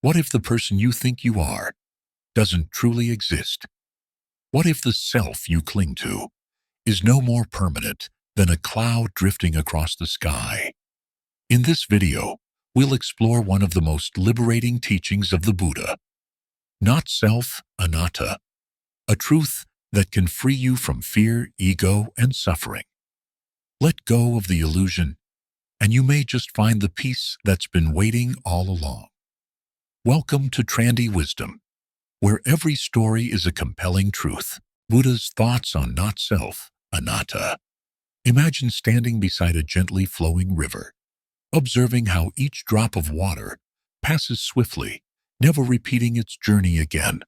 What if the person you think you are doesn't truly exist? What if the self you cling to is no more permanent than a cloud drifting across the sky? In this video, we'll explore one of the most liberating teachings of the Buddha, not self, anatta, a truth that can free you from fear, ego, and suffering. Let go of the illusion, and you may just find the peace that's been waiting all along. Welcome to Trendy Wisdom, where every story is a compelling truth. Buddha's thoughts on not self, anatta. Imagine standing beside a gently flowing river, observing how each drop of water passes swiftly, never repeating its journey again.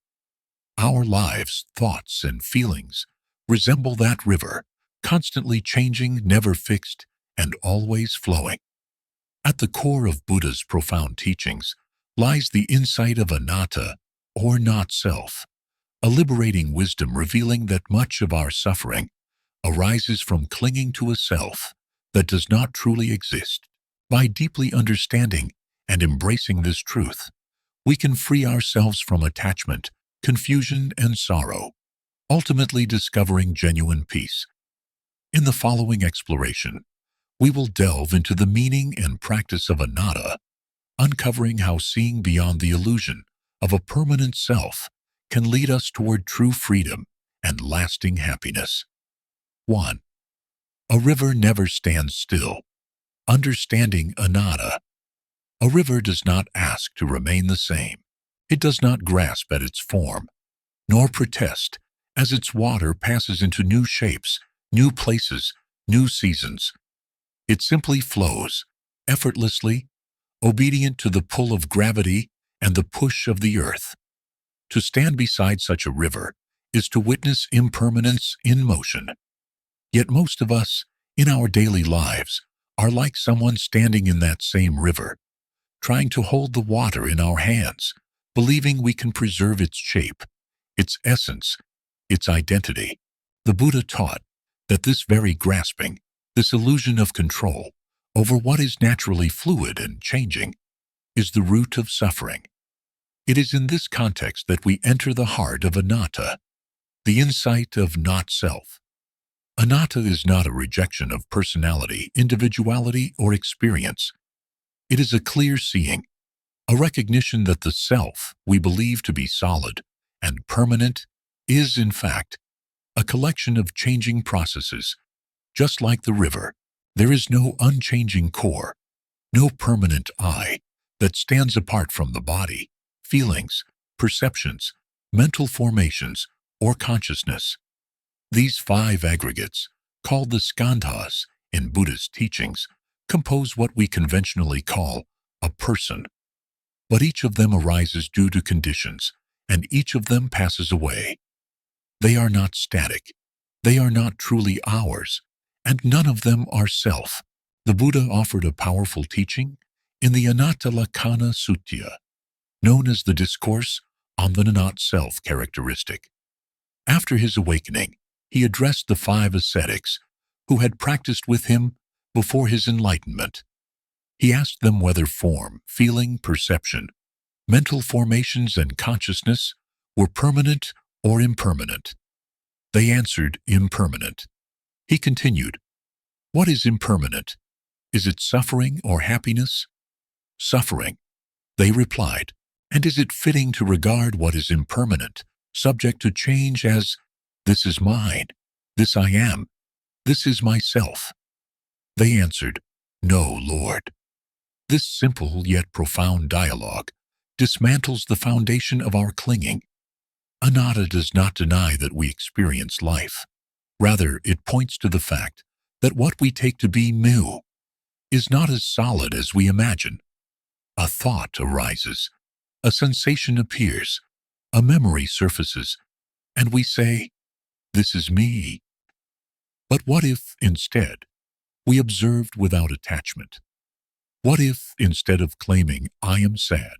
Our lives, thoughts, and feelings resemble that river, constantly changing, never fixed, and always flowing. At the core of Buddha's profound teachings lies the insight of anatta, or not self, a liberating wisdom revealing that much of our suffering arises from clinging to a self that does not truly exist. By deeply understanding and embracing this truth, we can free ourselves from attachment, confusion, and sorrow, ultimately discovering genuine peace. In the following exploration, we will delve into the meaning and practice of anatta, uncovering how seeing beyond the illusion of a permanent self can lead us toward true freedom and lasting happiness. 1. A river never stands still. Understanding anatta. A river does not ask to remain the same. It does not grasp at its form, nor protest as its water passes into new shapes, new places, new seasons. It simply flows, effortlessly, obedient to the pull of gravity and the push of the earth. To stand beside such a river is to witness impermanence in motion. Yet most of us, in our daily lives, are like someone standing in that same river, trying to hold the water in our hands, believing we can preserve its shape, its essence, its identity. The Buddha taught that this very grasping, this illusion of control over what is naturally fluid and changing, is the root of suffering. It is in this context that we enter the heart of anatta, the insight of not self. Anatta is not a rejection of personality, individuality, or experience. It is a clear seeing, a recognition that the self we believe to be solid and permanent is, in fact, a collection of changing processes. Just like the river, there is no unchanging core, no permanent I that stands apart from the body, feelings, perceptions, mental formations, or consciousness. These 5 aggregates, called the skandhas in Buddhist teachings, compose what we conventionally call a person. But each of them arises due to conditions, and each of them passes away. They are not static. They are not truly ours, and none of them are self. The Buddha offered a powerful teaching in the Anatta Lakkhana Sutta, known as the Discourse on the Not Self characteristic. After his awakening, he addressed the 5 ascetics who had practiced with him before his enlightenment. He asked them whether form, feeling, perception, mental formations, and consciousness were permanent or impermanent. They answered impermanent. He continued, "What is impermanent? Is it suffering or happiness?" "Suffering," they replied. "And is it fitting to regard what is impermanent, subject to change, as, 'This is mine, this I am, this is myself'?" They answered, "No, Lord." This simple yet profound dialogue dismantles the foundation of our clinging. Anatta does not deny that we experience life. Rather, it points to the fact that what we take to be new is not as solid as we imagine. A thought arises, a sensation appears, a memory surfaces, and we say, "This is me." But what if, instead, we observed without attachment? What if, instead of claiming, "I am sad,"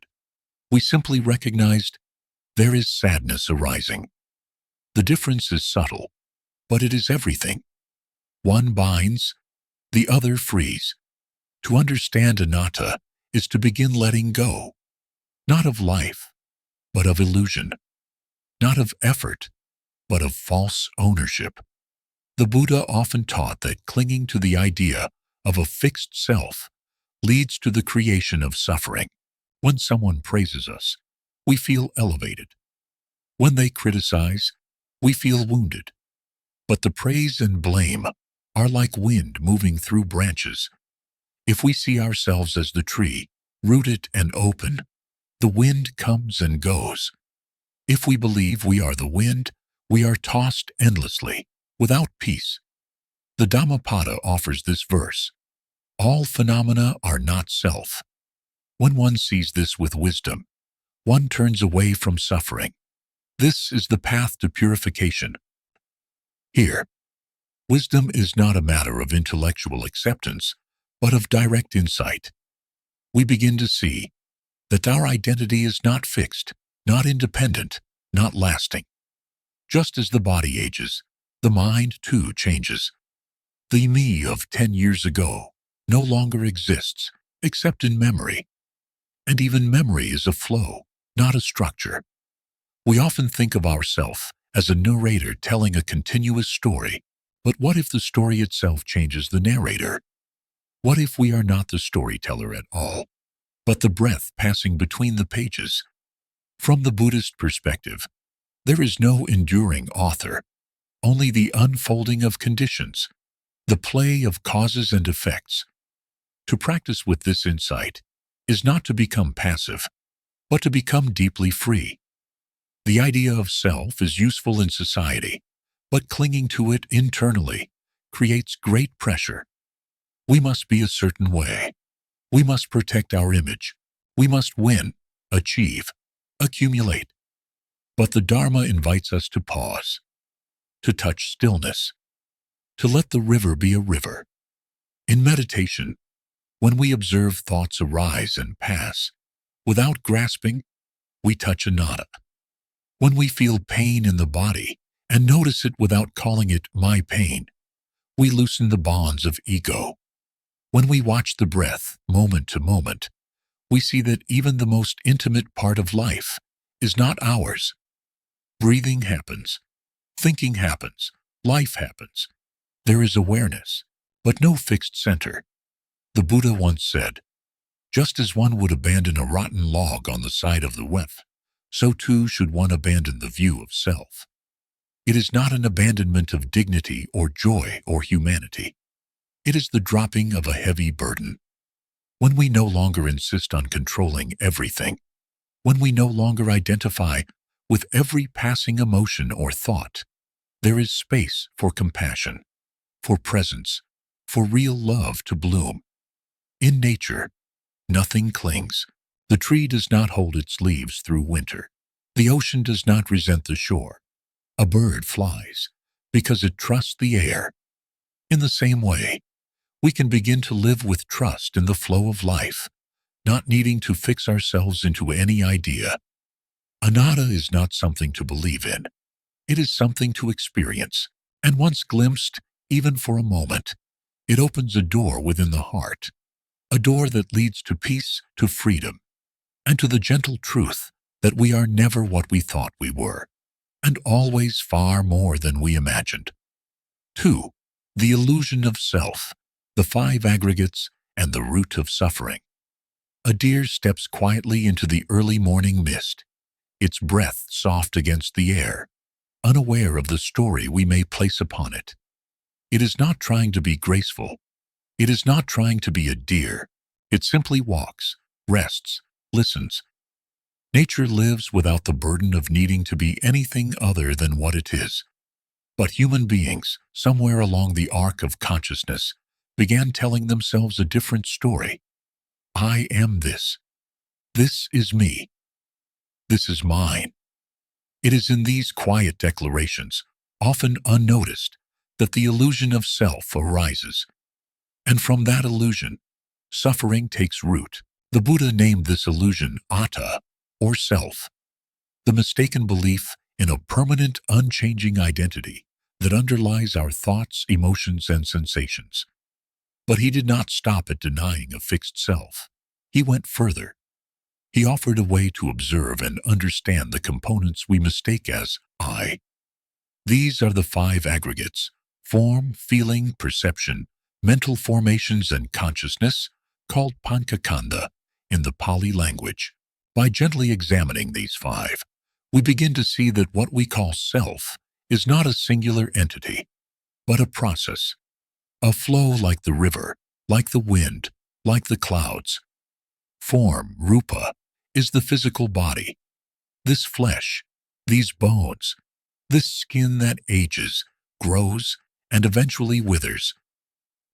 we simply recognized, "There is sadness arising"? The difference is subtle, but it is everything. One binds, the other frees. To understand anatta is to begin letting go. not of life, but of illusion, not of effort, but of false ownership. The Buddha often taught that clinging to the idea of a fixed self leads to the creation of suffering. When someone praises us, we feel elevated. When they criticize, we feel wounded. But the praise and blame are like wind moving through branches. If we see ourselves as the tree, rooted and open, the wind comes and goes. If we believe we are the wind, we are tossed endlessly, without peace. The Dhammapada offers this verse: all phenomena are not self. When one sees this with wisdom, one turns away from suffering. This is the path to purification. Here, wisdom is not a matter of intellectual acceptance, but of direct insight. We begin to see that our identity is not fixed, not independent, not lasting. Just as the body ages, the mind too changes. The me of 10 years ago no longer exists, except in memory. And even memory is a flow, not a structure. We often think of ourselves as a narrator telling a continuous story, but what if the story itself changes the narrator? What if we are not the storyteller at all, but the breath passing between the pages? From the Buddhist perspective, there is no enduring author, only the unfolding of conditions, the play of causes and effects. To practice with this insight is not to become passive, but to become deeply free. The idea of self is useful in society, but clinging to it internally creates great pressure. We must be a certain way. We must protect our image. We must win, achieve, accumulate. But the Dharma invites us to pause, to touch stillness, to let the river be a river. In meditation, when we observe thoughts arise and pass, without grasping, we touch Anatta. When we feel pain in the body and notice it without calling it my pain, we loosen the bonds of ego. When we watch the breath, moment to moment, we see that even the most intimate part of life is not ours. Breathing happens, thinking happens, life happens. There is awareness, but no fixed center. The Buddha once said, just as one would abandon a rotten log on the side of the web, so too should one abandon the view of self. It is not an abandonment of dignity or joy or humanity. It is the dropping of a heavy burden. When we no longer insist on controlling everything, when we no longer identify with every passing emotion or thought, there is space for compassion, for presence, for real love to bloom. In nature, nothing clings. The tree does not hold its leaves through winter. The ocean does not resent the shore. A bird flies because it trusts the air. In the same way, we can begin to live with trust in the flow of life, not needing to fix ourselves into any idea. Anatta is not something to believe in. It is something to experience, and once glimpsed, even for a moment, it opens a door within the heart, a door that leads to peace, to freedom, and to the gentle truth that we are never what we thought we were, and always far more than we imagined. 2. The illusion of self, the 5 aggregates, and the root of suffering. A deer steps quietly into the early morning mist, its breath soft against the air, unaware of the story we may place upon it. It is not trying to be graceful. It is not trying to be a deer. It simply walks, rests, listens. Nature lives without the burden of needing to be anything other than what it is. But human beings, somewhere along the arc of consciousness, began telling themselves a different story. I am this. This is me. This is mine. It is in these quiet declarations, often unnoticed, that the illusion of self arises. And from that illusion, suffering takes root. The Buddha named this illusion atta, or self, the mistaken belief in a permanent, unchanging identity that underlies our thoughts, emotions, and sensations. But he did not stop at denying a fixed self. He went further. He offered a way to observe and understand the components we mistake as I. These are the five aggregates: form, feeling, perception, mental formations, and consciousness, called Panchakanda in the Pali language. By gently examining these five, we begin to see that what we call self is not a singular entity, but a process, a flow like the river, like the wind, like the clouds. Form, rupa, is the physical body, this flesh, these bones, this skin that ages, grows, and eventually withers.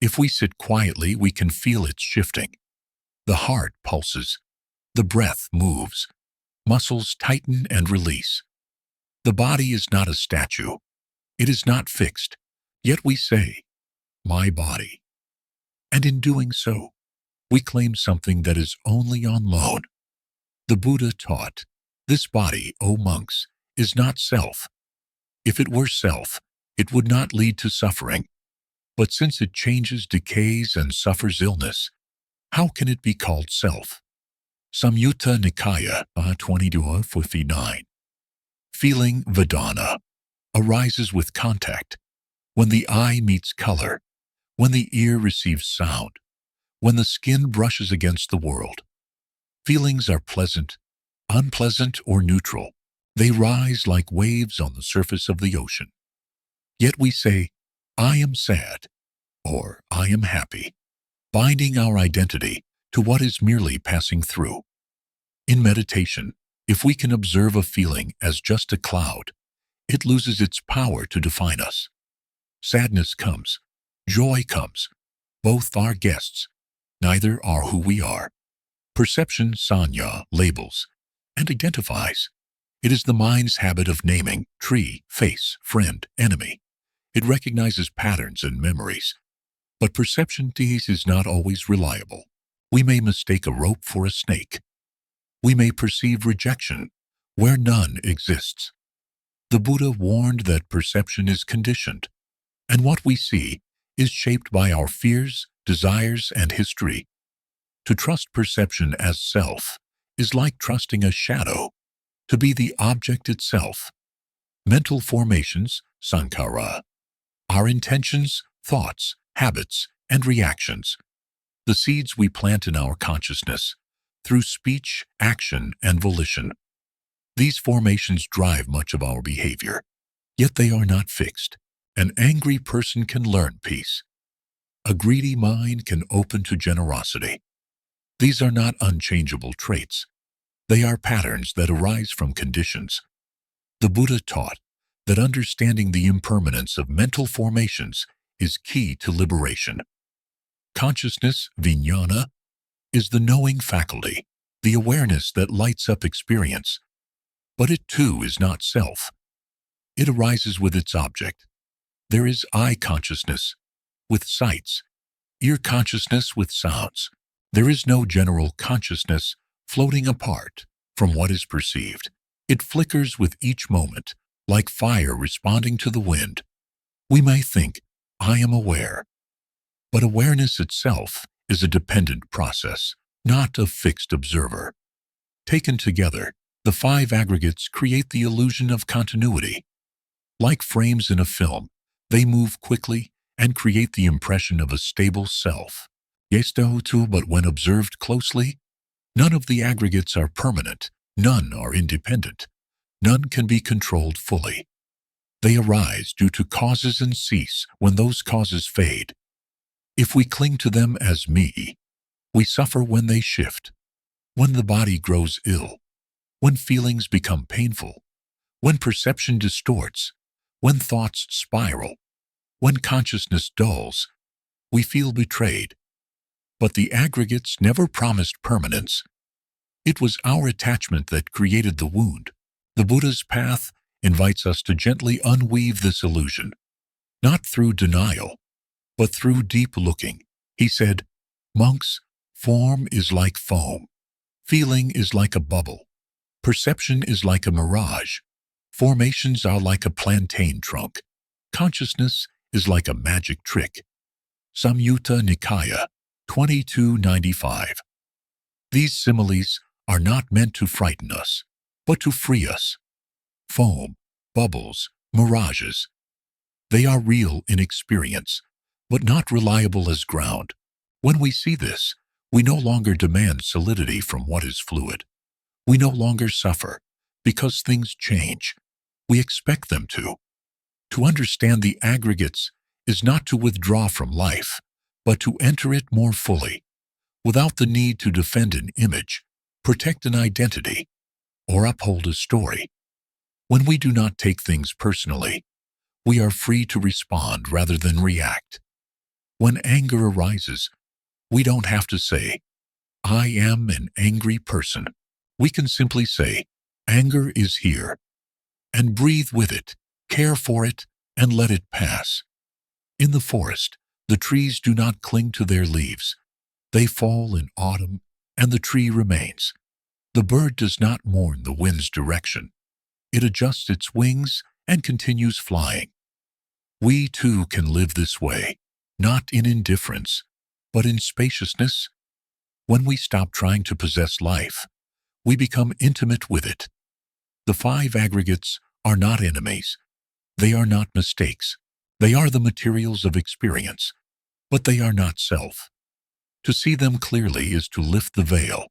If we sit quietly, we can feel it shifting. The heart pulses, the breath moves, muscles tighten and release. The body is not a statue. It is not fixed. Yet we say, my body. And in doing so, we claim something that is only on loan. The Buddha taught, this body, O monks, is not self. If it were self, it would not lead to suffering. But since it changes, decays, and suffers illness, how can it be called self? Samyutta Nikaya 22:59. Feeling, Vedana, arises with contact, when the eye meets color, when the ear receives sound, when the skin brushes against the world. Feelings are pleasant, unpleasant, or neutral. They rise like waves on the surface of the ocean. Yet we say, I am sad, or I am happy, binding our identity to what is merely passing through. In meditation, if we can observe a feeling as just a cloud, it loses its power to define us. Sadness comes, joy comes. Both are guests. Neither are who we are. Perception, sanya, labels, and identifies. It is the mind's habit of naming tree, face, friend, enemy. It recognizes patterns and memories. But perception is not always reliable. We may mistake a rope for a snake. We may perceive rejection where none exists. The Buddha warned that perception is conditioned, and what we see is shaped by our fears, desires, and history. To trust perception as self is like trusting a shadow to be the object itself. Mental formations, sankhara, are intentions, thoughts, habits, and reactions, the seeds we plant in our consciousness through speech, action, and volition. These formations drive much of our behavior, yet they are not fixed. An angry person can learn peace. A greedy mind can open to generosity. These are not unchangeable traits. They are patterns that arise from conditions. The Buddha taught that understanding the impermanence of mental formations is key to liberation. Consciousness, vijnana, is the knowing faculty, the awareness that lights up experience. But it too is not self. It arises with its object. There is eye consciousness with sights, ear consciousness with sounds. There is no general consciousness floating apart from what is perceived. It flickers with each moment, like fire responding to the wind. We may think, I am aware. But awareness itself is a dependent process, not a fixed observer. Taken together, the five aggregates create the illusion of continuity. Like frames in a film, they move quickly and create the impression of a stable self. But when observed closely, none of the aggregates are permanent, none are independent, none can be controlled fully. They arise due to causes and cease when those causes fade. If we cling to them as me, we suffer when they shift, when the body grows ill, when feelings become painful, when perception distorts, when thoughts spiral, when consciousness dulls. We feel betrayed. But the aggregates never promised permanence. It was our attachment that created the wound. The Buddha's path invites us to gently unweave this illusion, not through denial, but through deep looking. He said, monks, form is like foam. Feeling is like a bubble. Perception is like a mirage. Formations are like a plantain trunk. Consciousness is like a magic trick. Samyutta Nikaya 2295. These similes are not meant to frighten us, but to free us. Foam, bubbles, mirages. They are real in experience, but not reliable as ground. When we see this, we no longer demand solidity from what is fluid. We no longer suffer because things change. We expect them to. To understand the aggregates is not to withdraw from life, but to enter it more fully, without the need to defend an image, protect an identity, or uphold a story. When we do not take things personally, we are free to respond rather than react. When anger arises, we don't have to say, "I am an angry person." We can simply say, "Anger is here," and breathe with it, care for it, and let it pass. In the forest, the trees do not cling to their leaves. They fall in autumn, and the tree remains. The bird does not mourn the wind's direction. It adjusts its wings and continues flying. We too can live this way, not in indifference, but in spaciousness. When we stop trying to possess life, we become intimate with it. The five aggregates are not enemies. They are not mistakes. They are the materials of experience, but they are not self. To see them clearly is to lift the veil,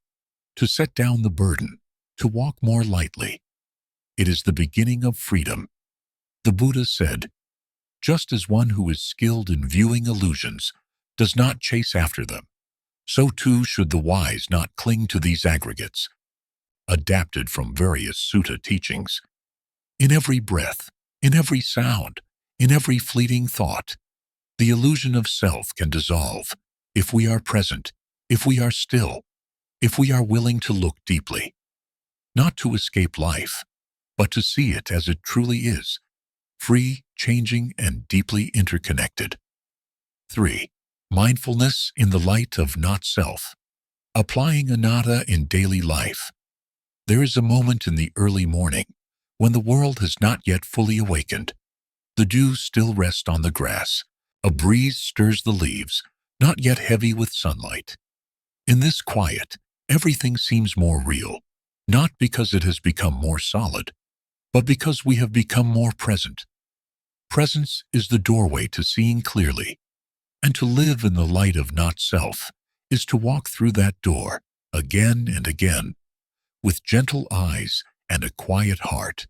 to set down the burden, to walk more lightly. It is the beginning of freedom. The Buddha said, "Just as one who is skilled in viewing illusions does not chase after them, so too should the wise not cling to these aggregates." Adapted from various sutta teachings. In every breath, in every sound, in every fleeting thought, the illusion of self can dissolve if we are present, if we are still, if we are willing to look deeply. Not to escape life, but to see it as it truly is, free, changing, and deeply interconnected. 3. Mindfulness in the light of not-self. Applying Anatta in daily life. There is a moment in the early morning when the world has not yet fully awakened. The dew still rests on the grass. A breeze stirs the leaves, not yet heavy with sunlight. In this quiet, everything seems more real, not because it has become more solid, but because we have become more present. Presence is the doorway to seeing clearly, and to live in the light of not-self is to walk through that door again and again, with gentle eyes and a quiet heart.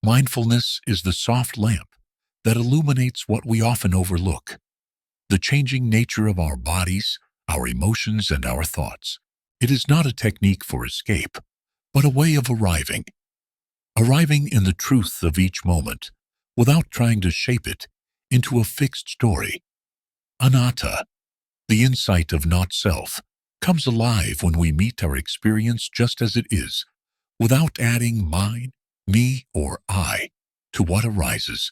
Mindfulness is the soft lamp that illuminates what we often overlook, the changing nature of our bodies, our emotions, and our thoughts. It is not a technique for escape, but a way of arriving in the truth of each moment, without trying to shape it into a fixed story. Anatta, the insight of not-self, comes alive when we meet our experience just as it is, without adding mine, me, or I to what arises.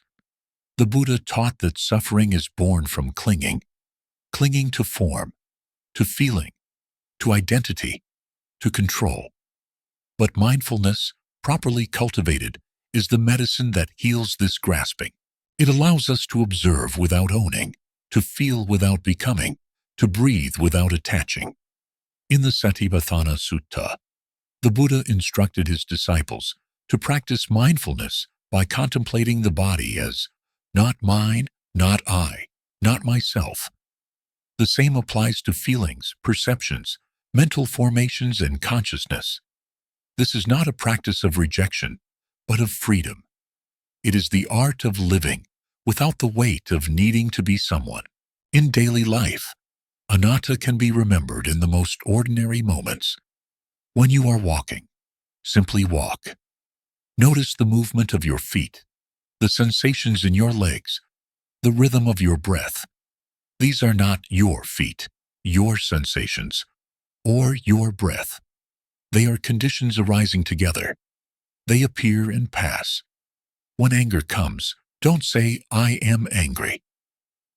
The Buddha taught that suffering is born from clinging to form, to feeling, to identity, to control. But mindfulness, properly cultivated, is the medicine that heals this grasping. It allows us to observe without owning, to feel without becoming, to breathe without attaching. In the Satipatthana Sutta, the Buddha instructed his disciples to practice mindfulness by contemplating the body as not mine, not I, not myself. The same applies to feelings, perceptions, mental formations, and consciousness. This is not a practice of rejection, but of freedom. It is the art of living without the weight of needing to be someone. In daily life, Anatta can be remembered in the most ordinary moments. When you are walking, simply walk. Notice the movement of your feet, the sensations in your legs, the rhythm of your breath. These are not your feet, your sensations, or your breath. They are conditions arising together. They appear and pass. When anger comes, don't say, "I am angry."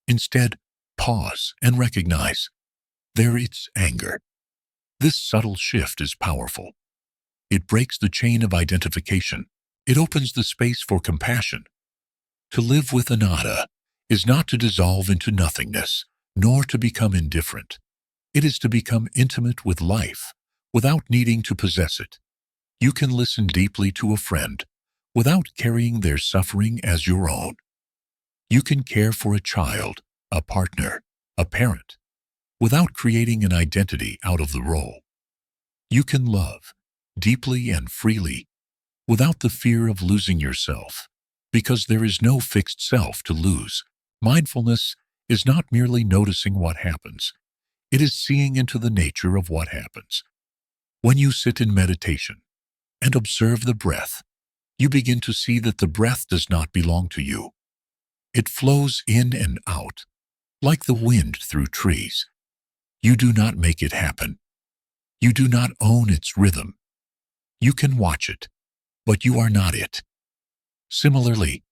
Instead, pause and recognize, there it's anger. This subtle shift is powerful. It breaks the chain of identification. It opens the space for compassion. To live with Anatta is not to dissolve into nothingness, nor to become indifferent. It is to become intimate with life, without needing to possess it. You can listen deeply to a friend without carrying their suffering as your own. You can care for a child, a partner, a parent, without creating an identity out of the role. You can love deeply and freely without the fear of losing yourself, because there is no fixed self to lose. Mindfulness is not merely noticing what happens. It is seeing into the nature of what happens. When you sit in meditation and observe the breath, you begin to see that the breath does not belong to you. It flows in and out, like the wind through trees. You do not make it happen. You do not own its rhythm. You can watch it, but you are not it. Similarly,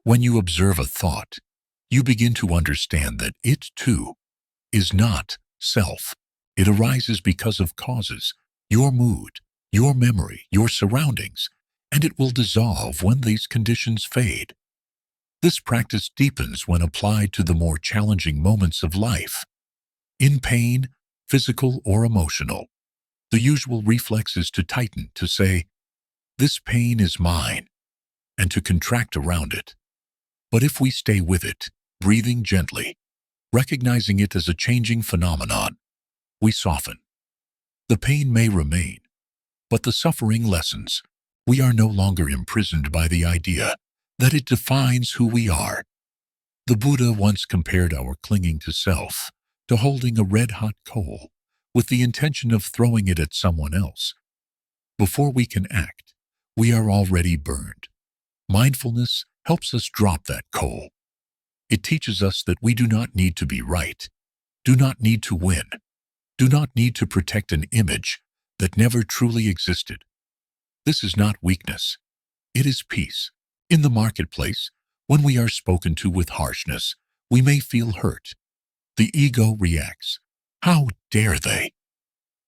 when you observe a thought, you begin to understand that it, too, is not self. It arises because of causes, your mood, your memory, your surroundings, and it will dissolve when these conditions fade. This practice deepens when applied to the more challenging moments of life. In pain, physical or emotional, the usual reflex is to tighten, to say, "This pain is mine," and to contract around it. But if we stay with it, breathing gently, recognizing it as a changing phenomenon, we soften. The pain may remain, but the suffering lessens. We are no longer imprisoned by the idea that it defines who we are. The Buddha once compared our clinging to self to holding a red-hot coal with the intention of throwing it at someone else. Before we can act, we are already burned. Mindfulness helps us drop that coal. It teaches us that we do not need to be right, do not need to win, do not need to protect an image that never truly existed. This is not weakness. It is peace. In the marketplace, when we are spoken to with harshness, we may feel hurt. The ego reacts. How dare they?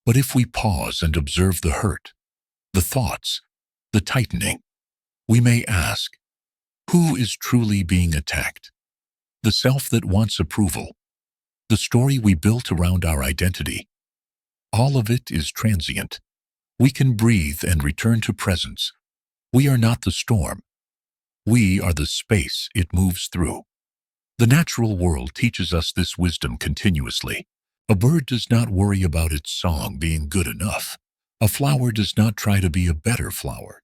But if we pause and observe the hurt, the thoughts, the tightening, we may ask, who is truly being attacked? The self that wants approval, the story we built around our identity. All of it is transient. We can breathe and return to presence. We are not the storm. We are the space it moves through. The natural world teaches us this wisdom continuously. A bird does not worry about its song being good enough. A flower does not try to be a better flower.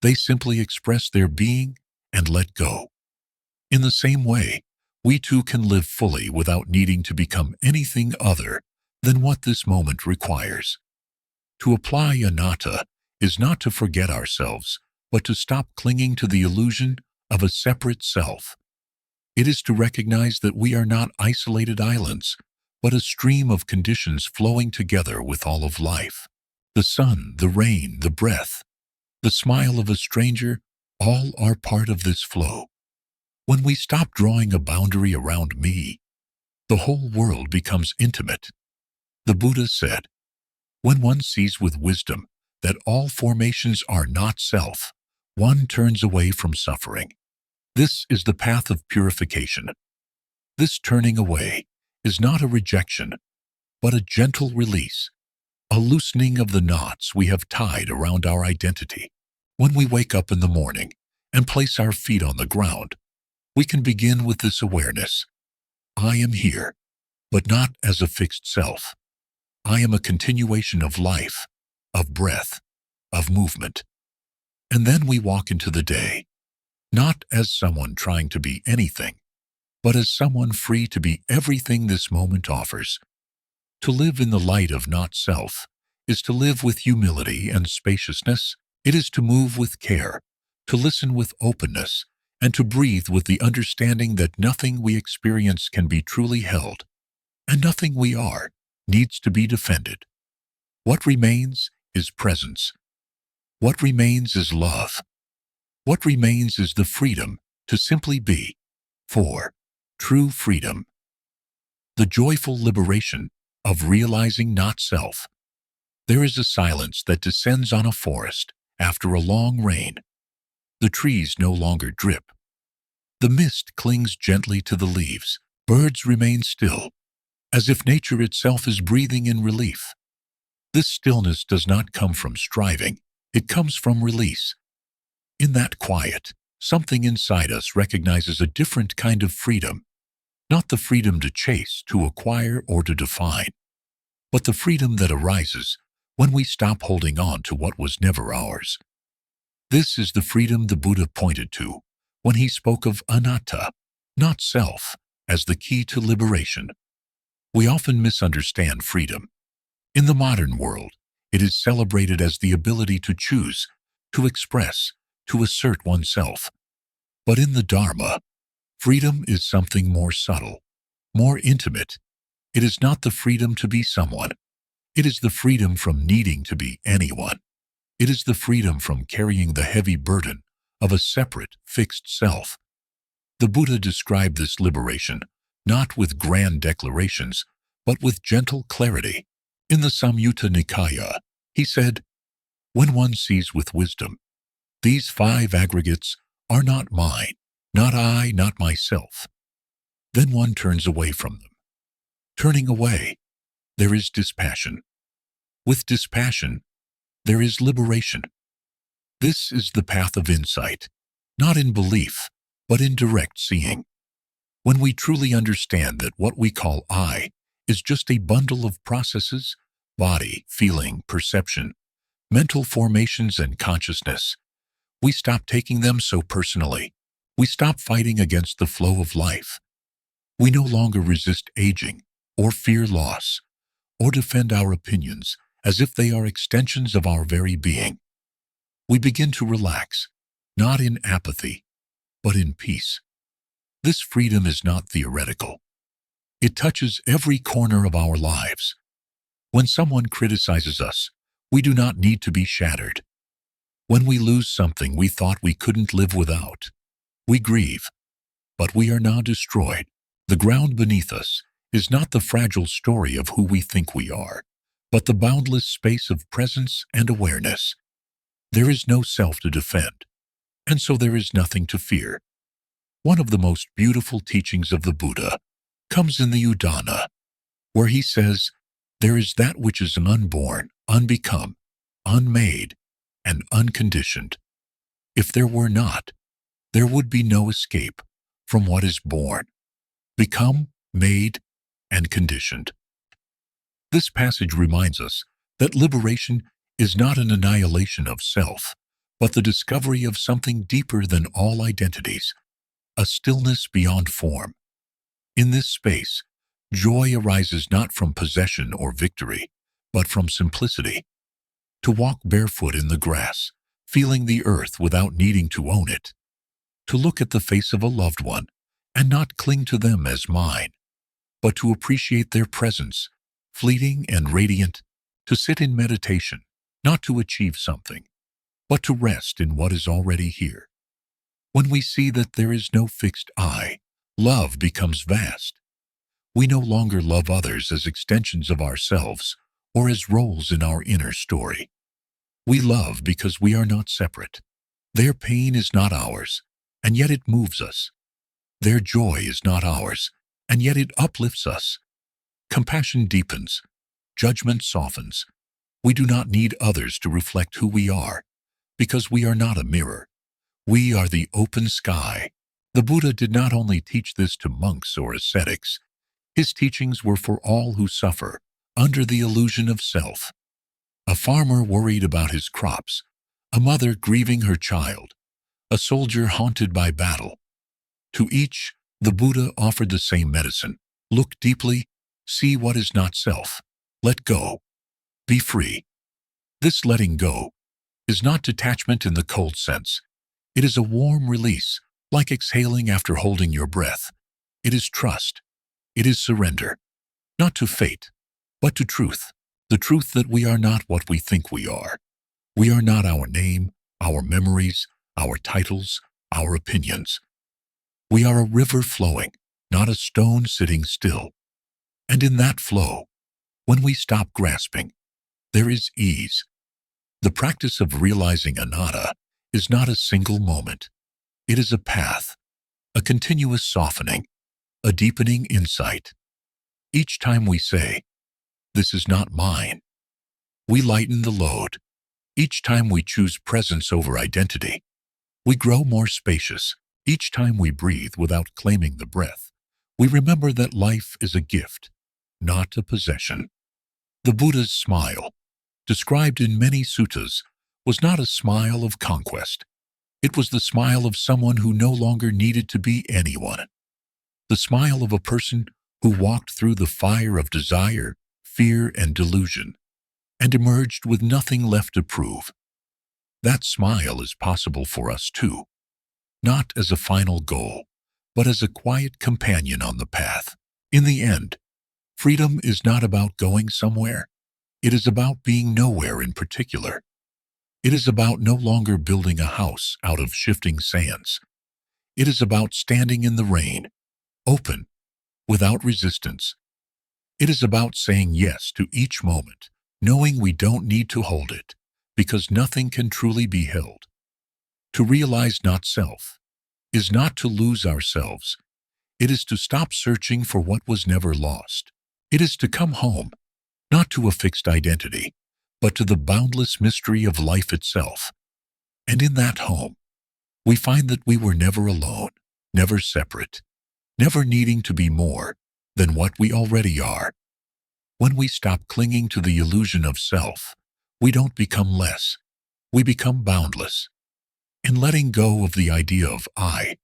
They simply express their being and let go. In the same way, we too can live fully without needing to become anything other than what this moment requires. To apply anatta is not to forget ourselves, but to stop clinging to the illusion of a separate self. It is to recognize that we are not isolated islands, but a stream of conditions flowing together with all of life. The sun, the rain, the breath, the smile of a stranger, all are part of this flow. When we stop drawing a boundary around me, the whole world becomes intimate. The Buddha said, when one sees with wisdom that all formations are not self, one turns away from suffering. This is the path of purification. This turning away is not a rejection, but a gentle release, a loosening of the knots we have tied around our identity. When we wake up in the morning and place our feet on the ground, we can begin with this awareness. I am here, but not as a fixed self. I am a continuation of life, of breath, of movement. And then we walk into the day, not as someone trying to be anything, but as someone free to be everything this moment offers. To live in the light of not self is to live with humility and spaciousness. It is to move with care, to listen with openness, and to breathe with the understanding that nothing we experience can be truly held, and nothing we are needs to be defended. What remains is presence. What remains is love. What remains is the freedom to simply be. For true freedom, the joyful liberation of realizing not self. There is a silence that descends on a forest after a long rain. The trees no longer drip. The mist clings gently to the leaves. Birds remain still, as if nature itself is breathing in relief. This stillness does not come from striving, it comes from release. In that quiet, something inside us recognizes a different kind of freedom, not the freedom to chase, to acquire, or to define, but the freedom that arises when we stop holding on to what was never ours. This is the freedom the Buddha pointed to when he spoke of anatta, not self, as the key to liberation. We often misunderstand freedom. In the modern world, it is celebrated as the ability to choose, to express, to assert oneself. But in the Dharma, freedom is something more subtle, more intimate. It is not the freedom to be someone. It is the freedom from needing to be anyone. It is the freedom from carrying the heavy burden of a separate, fixed self. The Buddha described this liberation not with grand declarations, but with gentle clarity. In the Samyutta Nikaya, he said, "When one sees with wisdom, these five aggregates are not mine, not I, not myself. Then one turns away from them. Turning away, there is dispassion. With dispassion, there is liberation. This is the path of insight, not in belief, but in direct seeing. When we truly understand that what we call I is just a bundle of processes, body, feeling, perception, mental formations, and consciousness, we stop taking them so personally. We stop fighting against the flow of life. We no longer resist aging, or fear loss, or defend our opinions as if they are extensions of our very being. We begin to relax, not in apathy, but in peace. This freedom is not theoretical. It touches every corner of our lives. When someone criticizes us, we do not need to be shattered. When we lose something we thought we couldn't live without, we grieve, but we are now destroyed. The ground beneath us is not the fragile story of who we think we are, but the boundless space of presence and awareness. There is no self to defend, and so there is nothing to fear. One of the most beautiful teachings of the Buddha comes in the Udana, where he says, "There is that which is unborn, unbecome, unmade, and unconditioned. If there were not, there would be no escape from what is born, become, made, and conditioned." This passage reminds us that liberation is not an annihilation of self, but the discovery of something deeper than all identities, a stillness beyond form. In this space, joy arises not from possession or victory, but from simplicity. To walk barefoot in the grass, feeling the earth without needing to own it. To look at the face of a loved one and not cling to them as mine, but to appreciate their presence, fleeting and radiant. To sit in meditation, not to achieve something, but to rest in what is already here. When we see that there is no fixed I, love becomes vast. We no longer love others as extensions of ourselves or as roles in our inner story. We love because we are not separate. Their pain is not ours, and yet it moves us. Their joy is not ours, and yet it uplifts us. Compassion deepens. Judgment softens. We do not need others to reflect who we are, because we are not a mirror. We are the open sky. The Buddha did not only teach this to monks or ascetics. His teachings were for all who suffer under the illusion of self. A farmer worried about his crops, a mother grieving her child, a soldier haunted by battle. To each, the Buddha offered the same medicine. Look deeply, see what is not self. Let go. Be free. This letting go is not detachment in the cold sense. It is a warm release, like exhaling after holding your breath. It is trust. It is surrender, not to fate, but to truth. The truth that we are not what we think we are. We are not our name, our memories, our titles, our opinions. We are a river flowing, not a stone sitting still. And in that flow, when we stop grasping, there is ease. The practice of realizing anatta is not a single moment. It is a path, a continuous softening, a deepening insight. Each time we say, "This is not mine," we lighten the load. Each time we choose presence over identity, we grow more spacious. Each time we breathe without claiming the breath, we remember that life is a gift, not a possession. The Buddha's smile, described in many suttas, was not a smile of conquest. It was the smile of someone who no longer needed to be anyone. The smile of a person who walked through the fire of desire, fear, and delusion, and emerged with nothing left to prove. That smile is possible for us too, not as a final goal, but as a quiet companion on the path. In the end, freedom is not about going somewhere. It is about being nowhere in particular. It is about no longer building a house out of shifting sands. It is about standing in the rain, open, without resistance. It is about saying yes to each moment, knowing we don't need to hold it, because nothing can truly be held. To realize not self is not to lose ourselves. It is to stop searching for what was never lost. It is to come home, not to a fixed identity, but to the boundless mystery of life itself. And in that home, we find that we were never alone, never separate, never needing to be more than what we already are. When we stop clinging to the illusion of self, we don't become less, we become boundless. In letting go of the idea of I,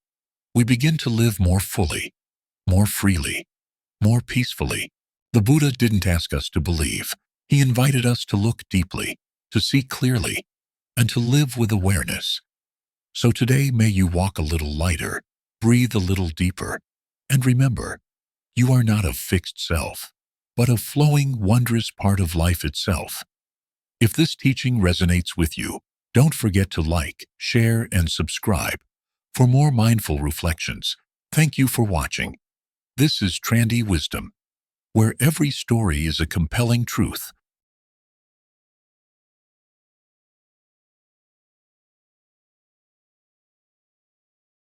we begin to live more fully, more freely, more peacefully. The Buddha didn't ask us to believe. He invited us to look deeply, to see clearly, and to live with awareness. So today may you walk a little lighter, breathe a little deeper, and remember, you are not a fixed self, but a flowing, wondrous part of life itself. If this teaching resonates with you, don't forget to like, share, and subscribe for more mindful reflections. Thank you for watching. This is Trendy Wisdom, where every story is a compelling truth.